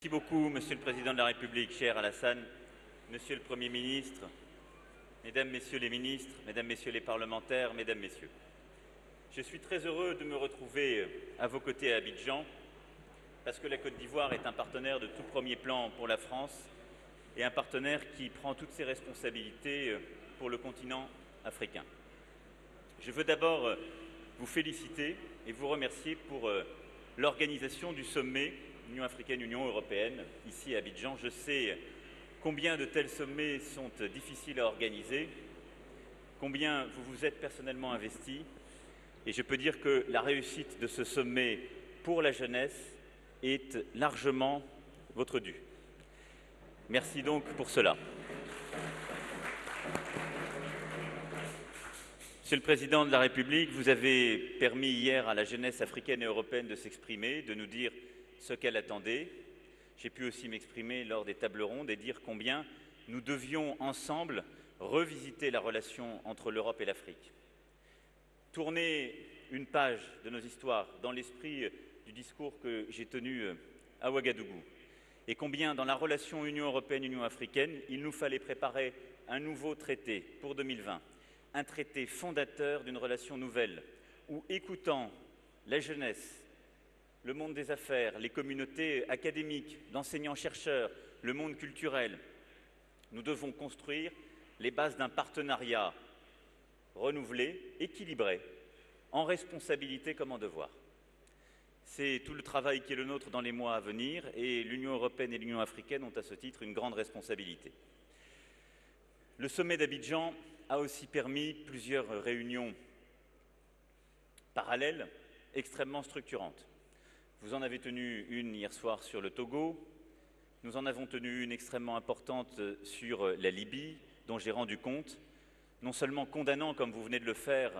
Merci beaucoup, Monsieur le Président de la République, cher Alassane, Monsieur le Premier ministre, Mesdames, Messieurs les ministres, Mesdames, Messieurs les parlementaires, Mesdames, Messieurs. Je suis très heureux de me retrouver à vos côtés à Abidjan, parce que la Côte d'Ivoire est un partenaire de tout premier plan pour la France et un partenaire qui prend toutes ses responsabilités pour le continent africain. Je veux d'abord vous féliciter et vous remercier pour l'organisation du sommet Union africaine-Union européenne, ici à Abidjan. Je sais combien de tels sommets sont difficiles à organiser, combien vous vous êtes personnellement investi, et je peux dire que la réussite de ce sommet pour la jeunesse est largement votre due. Merci donc pour cela. Monsieur le Président de la République, vous avez permis hier à la jeunesse africaine et européenne de s'exprimer, de nous dire ce qu'elle attendait. J'ai pu aussi m'exprimer lors des tables rondes et dire combien nous devions ensemble revisiter la relation entre l'Europe et l'Afrique. Tourner une page de nos histoires dans l'esprit du discours que j'ai tenu à Ouagadougou, et combien dans la relation Union européenne-Union africaine, il nous fallait préparer un nouveau traité pour 2020, un traité fondateur d'une relation nouvelle, où écoutant la jeunesse, le monde des affaires, les communautés académiques, d'enseignants-chercheurs, le monde culturel, nous devons construire les bases d'un partenariat renouvelé, équilibré, en responsabilité comme en devoir. C'est tout le travail qui est le nôtre dans les mois à venir et l'Union européenne et l'Union africaine ont à ce titre une grande responsabilité. Le sommet d'Abidjan a aussi permis plusieurs réunions parallèles extrêmement structurantes. Vous en avez tenu une hier soir sur le Togo, nous en avons tenu une extrêmement importante sur la Libye, dont j'ai rendu compte, non seulement condamnant, comme vous venez de le faire,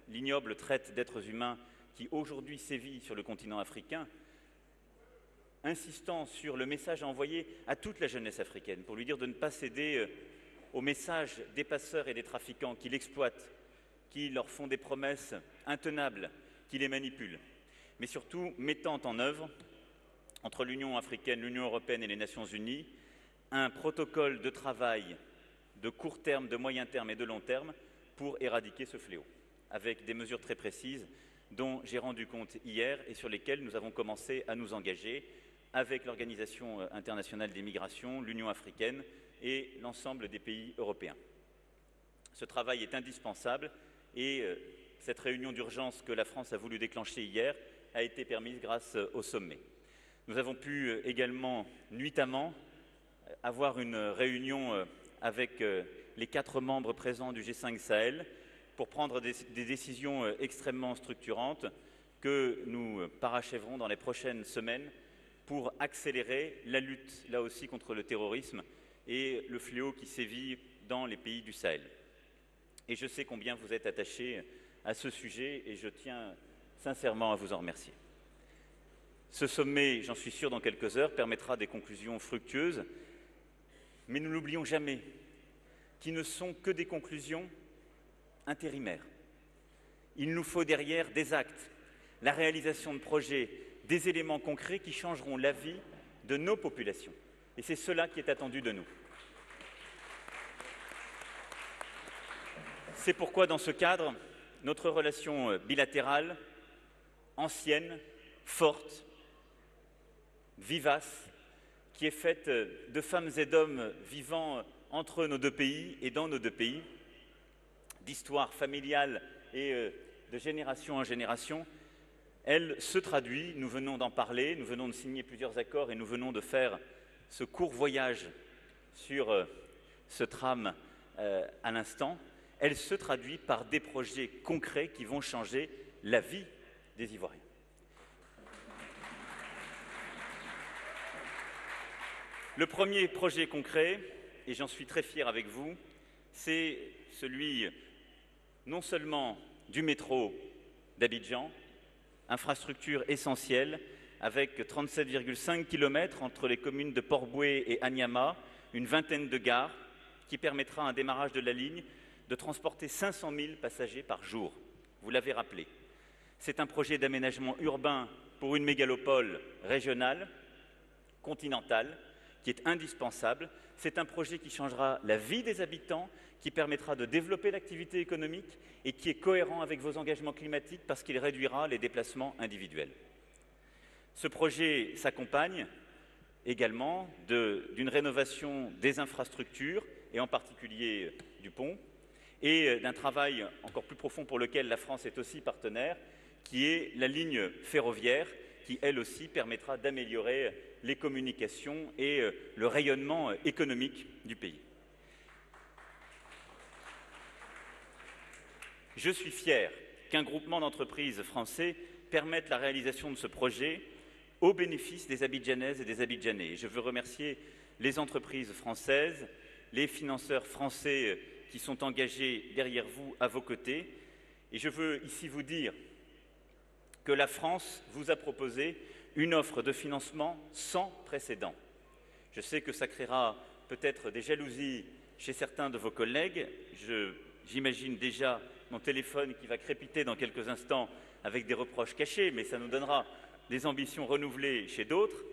l'ignoble traite d'êtres humains qui aujourd'hui sévit sur le continent africain, insistant sur le message à envoyer à toute la jeunesse africaine pour lui dire de ne pas céder au message des passeurs et des trafiquants qui l'exploitent, qui leur font des promesses intenables, qui les manipulent, mais surtout mettant en œuvre, entre l'Union africaine, l'Union européenne et les Nations unies, un protocole de travail de court terme, de moyen terme et de long terme pour éradiquer ce fléau, avec des mesures très précises dont j'ai rendu compte hier et sur lesquelles nous avons commencé à nous engager avec l'Organisation internationale des migrations, l'Union africaine et l'ensemble des pays européens. Ce travail est indispensable et cette réunion d'urgence que la France a voulu déclencher hier a été permise grâce au sommet. Nous avons pu également, nuitamment, avoir une réunion avec les 4 membres présents du G5 Sahel pour prendre des décisions extrêmement structurantes que nous parachèverons dans les prochaines semaines pour accélérer la lutte, là aussi, contre le terrorisme et le fléau qui sévit dans les pays du Sahel. Et je sais combien vous êtes attachés à ce sujet et je tiens sincèrement à vous en remercier. Ce sommet, j'en suis sûr, dans quelques heures, permettra des conclusions fructueuses, mais nous n'oublions jamais qu'ils ne sont que des conclusions intérimaires. Il nous faut derrière des actes, la réalisation de projets, des éléments concrets qui changeront la vie de nos populations. Et c'est cela qui est attendu de nous. C'est pourquoi, dans ce cadre, notre relation bilatérale, ancienne, forte, vivace, qui est faite de femmes et d'hommes vivant entre nos deux pays et dans nos deux pays, d'histoire familiale et de génération en génération, elle se traduit, nous venons d'en parler, nous venons de signer plusieurs accords et nous venons de faire ce court voyage sur ce tram à l'instant, elle se traduit par des projets concrets qui vont changer la vie des Ivoiriens. Le premier projet concret, et j'en suis très fier avec vous, c'est celui non seulement du métro d'Abidjan, infrastructure essentielle, avec 37,5 km entre les communes de Port-Bouët et Anyama, une vingtaine de gares, qui permettra un démarrage de la ligne de transporter 500 000 passagers par jour. Vous l'avez rappelé. C'est un projet d'aménagement urbain pour une mégalopole régionale, continentale qui est indispensable. C'est un projet qui changera la vie des habitants, qui permettra de développer l'activité économique et qui est cohérent avec vos engagements climatiques parce qu'il réduira les déplacements individuels. Ce projet s'accompagne également d'une rénovation des infrastructures, et en particulier du pont, et d'un travail encore plus profond pour lequel la France est aussi partenaire, qui est la ligne ferroviaire, qui elle aussi permettra d'améliorer les communications et le rayonnement économique du pays. Je suis fier qu'un groupement d'entreprises français permette la réalisation de ce projet au bénéfice des Abidjanaises et des Abidjanais. Je veux remercier les entreprises françaises, les financeurs français qui sont engagés derrière vous, à vos côtés. Et je veux ici vous dire que la France vous a proposé une offre de financement sans précédent. Je sais que ça créera peut-être des jalousies chez certains de vos collègues. J'imagine déjà mon téléphone qui va crépiter dans quelques instants avec des reproches cachés, mais ça nous donnera des ambitions renouvelées chez d'autres.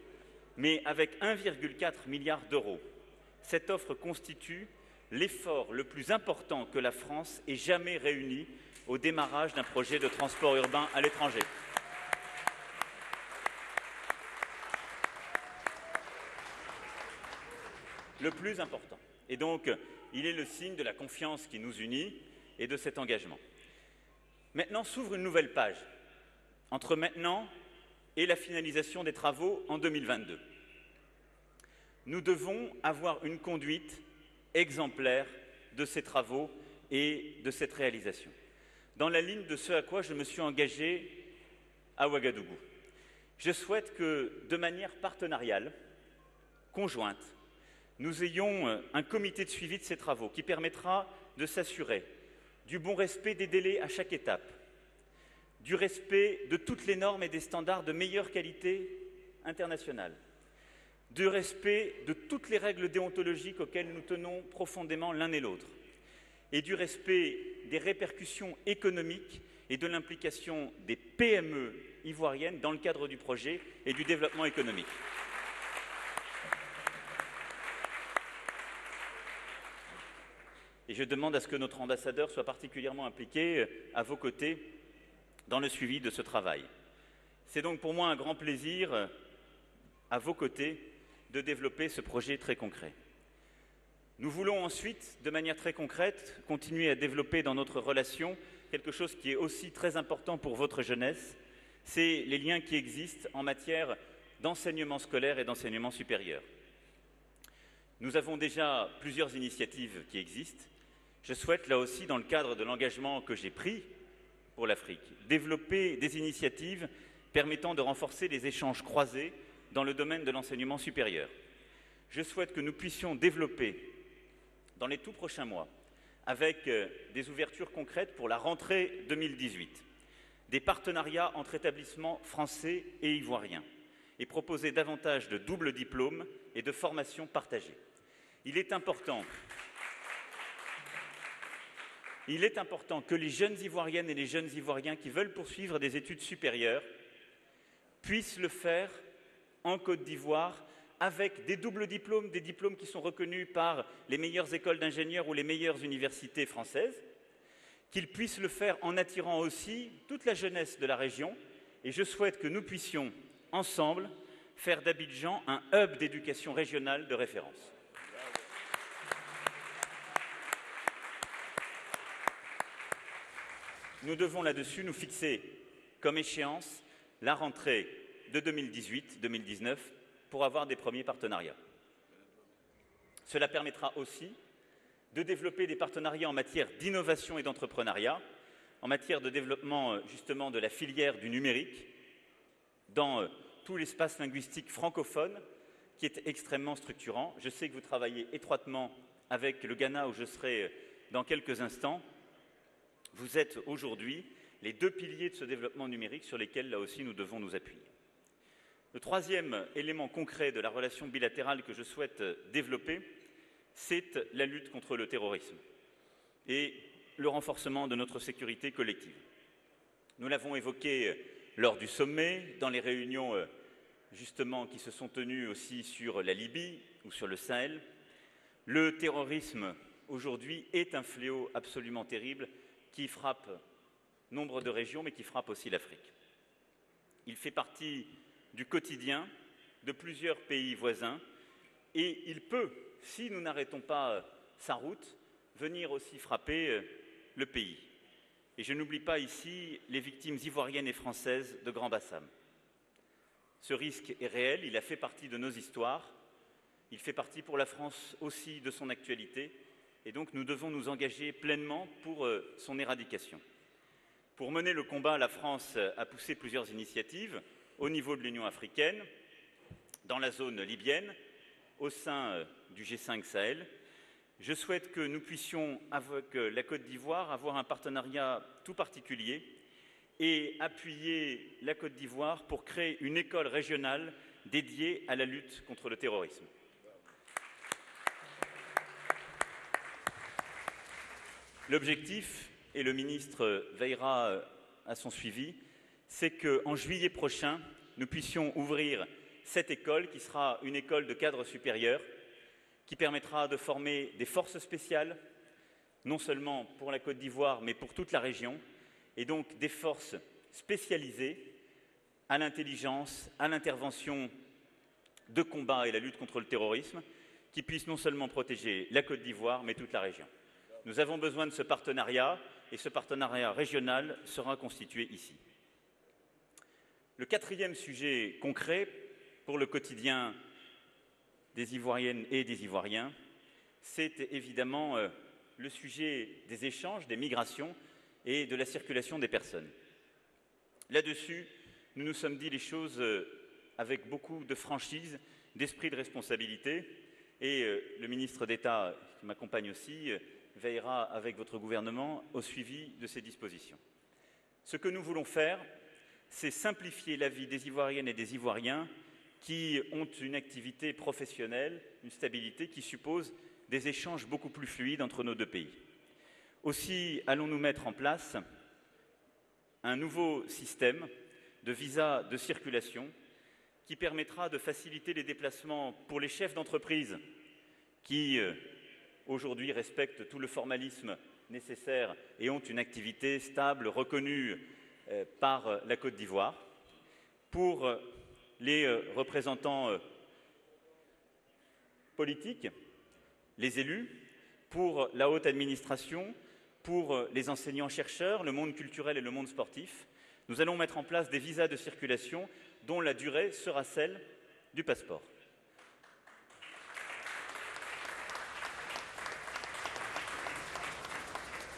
Mais avec 1,4 milliard d'euros, cette offre constitue l'effort le plus important que la France ait jamais réuni au démarrage d'un projet de transport urbain à l'étranger. Le plus important. Et donc, il est le signe de la confiance qui nous unit et de cet engagement. Maintenant s'ouvre une nouvelle page, entre maintenant et la finalisation des travaux en 2022. Nous devons avoir une conduite exemplaire de ces travaux et de cette réalisation, dans la ligne de ce à quoi je me suis engagé à Ouagadougou. Je souhaite que, de manière partenariale, conjointe, nous ayons un comité de suivi de ces travaux qui permettra de s'assurer du bon respect des délais à chaque étape, du respect de toutes les normes et des standards de meilleure qualité internationale, du respect de toutes les règles déontologiques auxquelles nous tenons profondément l'un et l'autre, et du respect des répercussions économiques et de l'implication des PME ivoiriennes dans le cadre du projet et du développement économique. Et je demande à ce que notre ambassadeur soit particulièrement impliqué à vos côtés dans le suivi de ce travail. C'est donc pour moi un grand plaisir, à vos côtés, de développer ce projet très concret. Nous voulons ensuite, de manière très concrète, continuer à développer dans notre relation quelque chose qui est aussi très important pour votre jeunesse, c'est les liens qui existent en matière d'enseignement scolaire et d'enseignement supérieur. Nous avons déjà plusieurs initiatives qui existent. Je souhaite, là aussi, dans le cadre de l'engagement que j'ai pris pour l'Afrique, développer des initiatives permettant de renforcer les échanges croisés dans le domaine de l'enseignement supérieur. Je souhaite que nous puissions développer, dans les tout prochains mois, avec des ouvertures concrètes pour la rentrée 2018, des partenariats entre établissements français et ivoiriens, et proposer davantage de doubles diplômes et de formations partagées. Il est important que les jeunes Ivoiriennes et les jeunes Ivoiriens qui veulent poursuivre des études supérieures puissent le faire en Côte d'Ivoire avec des doubles diplômes, des diplômes qui sont reconnus par les meilleures écoles d'ingénieurs ou les meilleures universités françaises, qu'ils puissent le faire en attirant aussi toute la jeunesse de la région. Et je souhaite que nous puissions, ensemble, faire d'Abidjan un hub d'éducation régionale de référence. Nous devons là-dessus nous fixer comme échéance la rentrée de 2018-2019 pour avoir des premiers partenariats. Cela permettra aussi de développer des partenariats en matière d'innovation et d'entrepreneuriat, en matière de développement justement de la filière du numérique, dans tout l'espace linguistique francophone qui est extrêmement structurant. Je sais que vous travaillez étroitement avec le Ghana où je serai dans quelques instants. Vous êtes aujourd'hui les deux piliers de ce développement numérique sur lesquels, là aussi, nous devons nous appuyer. Le troisième élément concret de la relation bilatérale que je souhaite développer, c'est la lutte contre le terrorisme et le renforcement de notre sécurité collective. Nous l'avons évoqué lors du sommet, dans les réunions justement, qui se sont tenus aussi sur la Libye ou sur le Sahel. Le terrorisme, aujourd'hui, est un fléau absolument terrible qui frappe nombre de régions, mais qui frappe aussi l'Afrique. Il fait partie du quotidien de plusieurs pays voisins et il peut, si nous n'arrêtons pas sa route, venir aussi frapper le pays. Et je n'oublie pas ici les victimes ivoiriennes et françaises de Grand Bassam. Ce risque est réel, il a fait partie de nos histoires, il fait partie pour la France aussi de son actualité, et donc nous devons nous engager pleinement pour son éradication. Pour mener le combat, la France a poussé plusieurs initiatives au niveau de l'Union africaine, dans la zone libyenne, au sein du G5 Sahel. Je souhaite que nous puissions, avec la Côte d'Ivoire, avoir un partenariat tout particulier et appuyer la Côte d'Ivoire pour créer une école régionale dédiée à la lutte contre le terrorisme. L'objectif, et le ministre veillera à son suivi, c'est qu'en juillet prochain, nous puissions ouvrir cette école qui sera une école de cadre supérieur qui permettra de former des forces spéciales, non seulement pour la Côte d'Ivoire, mais pour toute la région, et donc des forces spécialisées à l'intelligence, à l'intervention de combat et la lutte contre le terrorisme, qui puissent non seulement protéger la Côte d'Ivoire, mais toute la région. Nous avons besoin de ce partenariat, et ce partenariat régional sera constitué ici. Le quatrième sujet concret pour le quotidien des Ivoiriennes et des Ivoiriens, c'est évidemment le sujet des échanges, des migrations et de la circulation des personnes. Là-dessus, nous nous sommes dit les choses avec beaucoup de franchise, d'esprit de responsabilité, et le ministre d'État, qui m'accompagne aussi, veillera avec votre gouvernement au suivi de ces dispositions. Ce que nous voulons faire, c'est simplifier la vie des Ivoiriennes et des Ivoiriens qui ont une activité professionnelle, une stabilité qui suppose des échanges beaucoup plus fluides entre nos deux pays. Aussi, allons-nous mettre en place un nouveau système de visa de circulation qui permettra de faciliter les déplacements pour les chefs d'entreprise qui, aujourd'hui, respectent tout le formalisme nécessaire et ont une activité stable, reconnue par la Côte d'Ivoire, pour les représentants politiques, les élus, pour la haute administration, pour les enseignants-chercheurs, le monde culturel et le monde sportif. Nous allons mettre en place des visas de circulation dont la durée sera celle du passeport.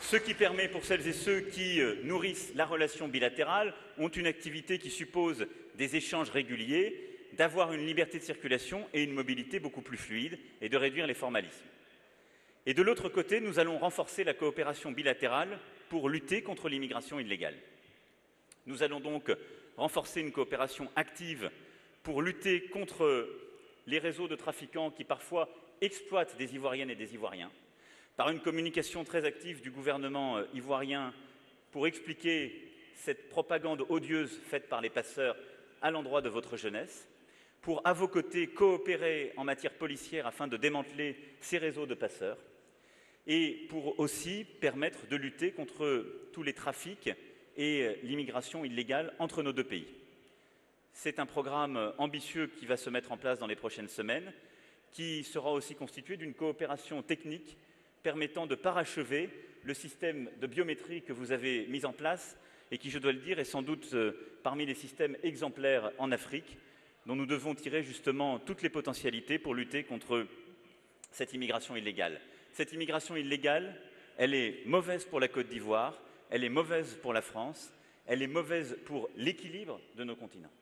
Ce qui permet pour celles et ceux qui nourrissent la relation bilatérale, ont une activité qui suppose des échanges réguliers, d'avoir une liberté de circulation et une mobilité beaucoup plus fluide et de réduire les formalismes. Et de l'autre côté, nous allons renforcer la coopération bilatérale pour lutter contre l'immigration illégale. Nous allons donc renforcer une coopération active pour lutter contre les réseaux de trafiquants qui parfois exploitent des Ivoiriennes et des Ivoiriens, par une communication très active du gouvernement ivoirien pour expliquer cette propagande odieuse faite par les passeurs à l'endroit de votre jeunesse, pour, à vos côtés, coopérer en matière policière afin de démanteler ces réseaux de passeurs, et pour aussi permettre de lutter contre tous les trafics et l'immigration illégale entre nos deux pays. C'est un programme ambitieux qui va se mettre en place dans les prochaines semaines, qui sera aussi constitué d'une coopération technique permettant de parachever le système de biométrie que vous avez mis en place et qui, je dois le dire, est sans doute parmi les systèmes exemplaires en Afrique, dont nous devons tirer justement toutes les potentialités pour lutter contre cette immigration illégale. Cette immigration illégale, elle est mauvaise pour la Côte d'Ivoire, elle est mauvaise pour la France, elle est mauvaise pour l'équilibre de nos continents.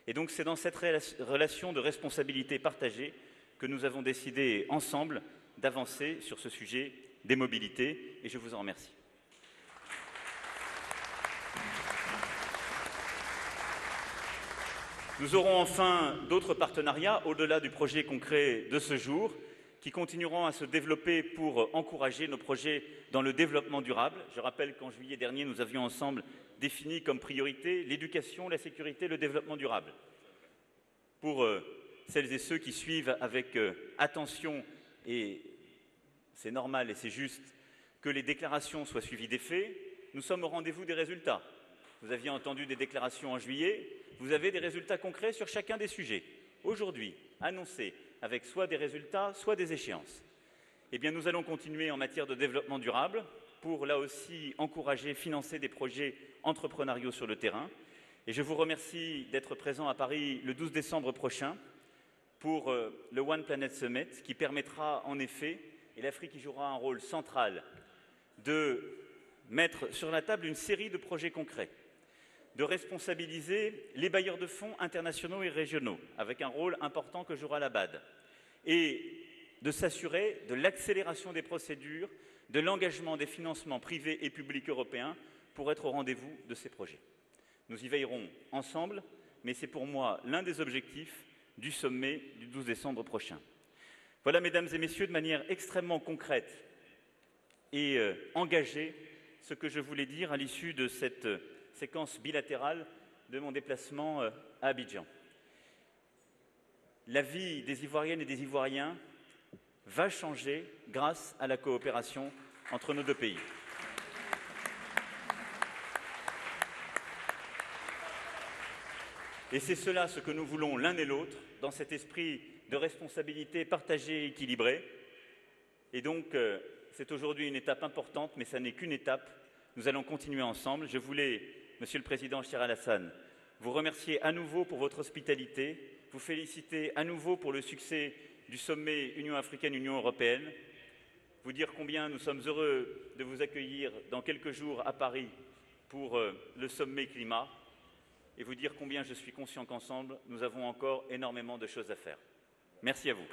Et donc c'est dans cette relation de responsabilité partagée que nous avons décidé ensemble d'avancer sur ce sujet des mobilités, et je vous en remercie. Nous aurons enfin d'autres partenariats au-delà du projet concret de ce jour, qui continueront à se développer pour encourager nos projets dans le développement durable. Je rappelle qu'en juillet dernier, nous avions ensemble défini comme priorité l'éducation, la sécurité, le développement durable. pour celles et ceux qui suivent avec attention, et c'est normal et c'est juste que les déclarations soient suivies des faits, nous sommes au rendez-vous des résultats. Vous aviez entendu des déclarations en juillet, vous avez des résultats concrets sur chacun des sujets. Aujourd'hui, annoncés avec soit des résultats, soit des échéances. Eh bien, nous allons continuer en matière de développement durable pour, là aussi, encourager, financer des projets entrepreneuriaux sur le terrain. Et je vous remercie d'être présent à Paris le 12 décembre prochain pour le One Planet Summit, qui permettra en effet, et l'Afrique y jouera un rôle central, de mettre sur la table une série de projets concrets, de responsabiliser les bailleurs de fonds internationaux et régionaux, avec un rôle important que jouera la BAD, et de s'assurer de l'accélération des procédures, de l'engagement des financements privés et publics européens pour être au rendez-vous de ces projets. Nous y veillerons ensemble, mais c'est pour moi l'un des objectifs du sommet du 12 décembre prochain. Voilà, mesdames et messieurs, de manière extrêmement concrète et engagée, ce que je voulais dire à l'issue de cette séquence bilatérale de mon déplacement à Abidjan. La vie des Ivoiriennes et des Ivoiriens va changer grâce à la coopération entre nos deux pays. Et c'est cela ce que nous voulons l'un et l'autre, dans cet esprit de responsabilité partagée et équilibrée. Et donc, c'est aujourd'hui une étape importante, mais ça n'est qu'une étape. Nous allons continuer ensemble. Je voulais, Monsieur le Président Chir Alassane, vous remercier à nouveau pour votre hospitalité, vous féliciter à nouveau pour le succès du sommet Union africaine-Union européenne, vous dire combien nous sommes heureux de vous accueillir dans quelques jours à Paris pour le sommet climat, et vous dire combien je suis conscient qu'ensemble, nous avons encore énormément de choses à faire. Merci à vous.